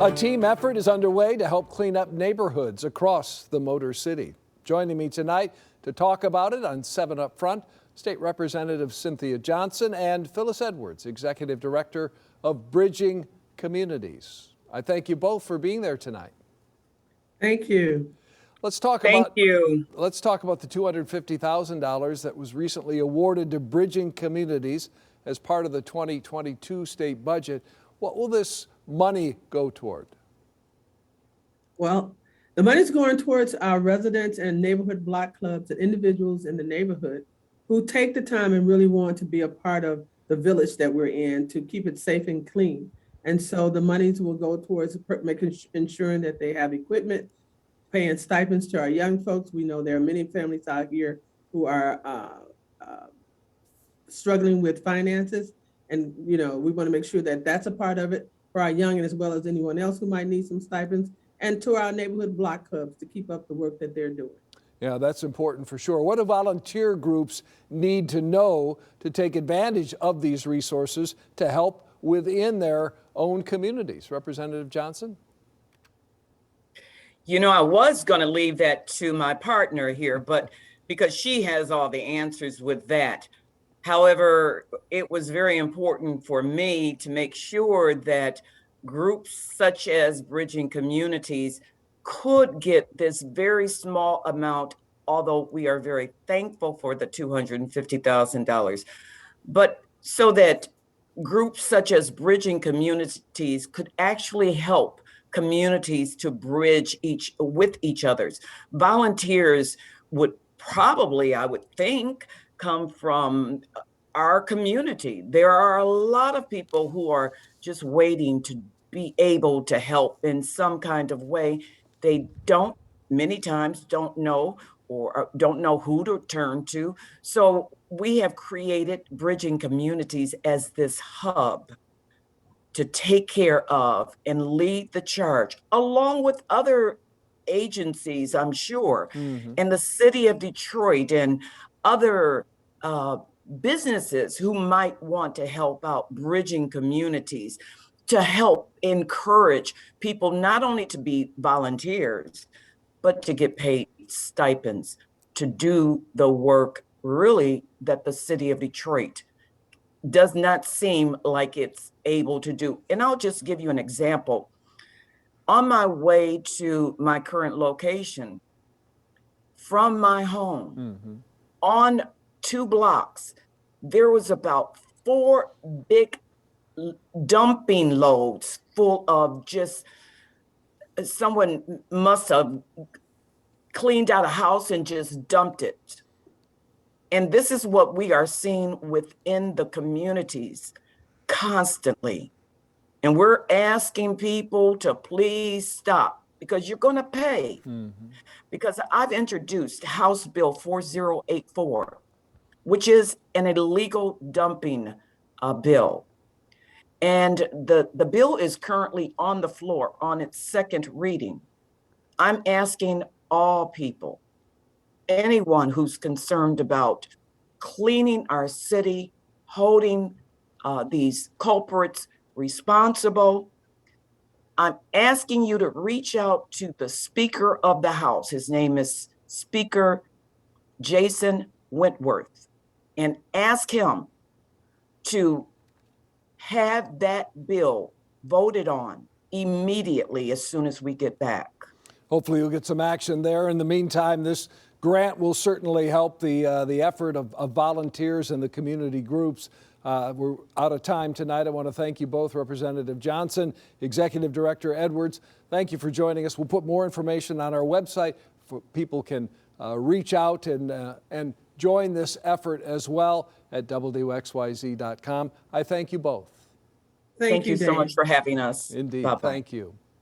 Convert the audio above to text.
A team effort is underway to help clean up neighborhoods across the Motor City. Joining me tonight to talk about it on 7 Up Front, State Representative Cynthia Johnson and Phyllis Edwards, Executive Director of Bridging Communities. I thank you both for being there tonight. Thank you. Let's talk about the $250,000 that was recently awarded to Bridging Communities as part of the 2022 state budget. What will this money go toward? Well, the money's going towards our residents and neighborhood block clubs and individuals in the neighborhood who take the time and really want to be a part of the village that we're in to keep it safe and clean. And so the monies will go towards ensuring that they have equipment, paying stipends to our young folks. We know there are many families out here who are struggling with finances. And, you know, we want to make sure that that's a part of it for our young and as well as anyone else who might need some stipends, and to our neighborhood block clubs to keep up the work that they're doing. Yeah, that's important for sure. What do volunteer groups need to know to take advantage of these resources to help within their own communities? Representative Johnson? You know, I was going to leave that to my partner here, but because she has all the answers with that. However, it was very important for me to make sure that groups such as Bridging Communities could get this very small amount, although we are very thankful for the $250,000, but so that groups such as Bridging Communities could actually help communities to bridge with each other's. Volunteers would probably, I would think, come from our community. There are a lot of people who are just waiting to be able to help in some kind of way. They many times don't know or don't know who to turn to. So we have created Bridging Communities as this hub to take care of and lead the charge, along with other agencies, I'm sure, and the city of Detroit and other businesses who might want to help out Bridging Communities to help encourage people not only to be volunteers, but to get paid stipends to do the work really that the city of Detroit does not seem like it's able to do. And I'll just give you an example. On my way to my current location, from my home, on 2 blocks, there was about 4 big dumping loads full of just, someone must have cleaned out a house and just dumped it. And this is what we are seeing within the communities constantly. And we're asking people to please stop, because you're going to pay. Because I've introduced House Bill 4084, which is an illegal dumping bill. And the bill is currently on the floor on its 2nd reading. I'm asking all people, anyone who's concerned about cleaning our city, holding these culprits responsible, I'm asking you to reach out to the Speaker of the House. His name is Speaker Jason Wentworth, and ask him to have that bill voted on immediately as soon as we get back. Hopefully you'll get some action there. In the meantime, this grant will certainly help the effort of volunteers and the community groups. We're out of time tonight. I want to thank you both, Representative Johnson, Executive Director Edwards. Thank you for joining us. We'll put more information on our website for people can reach out and join this effort as well at WXYZ.com. I thank you both. Thank you so much for having us. Indeed. Bye-bye. Thank you.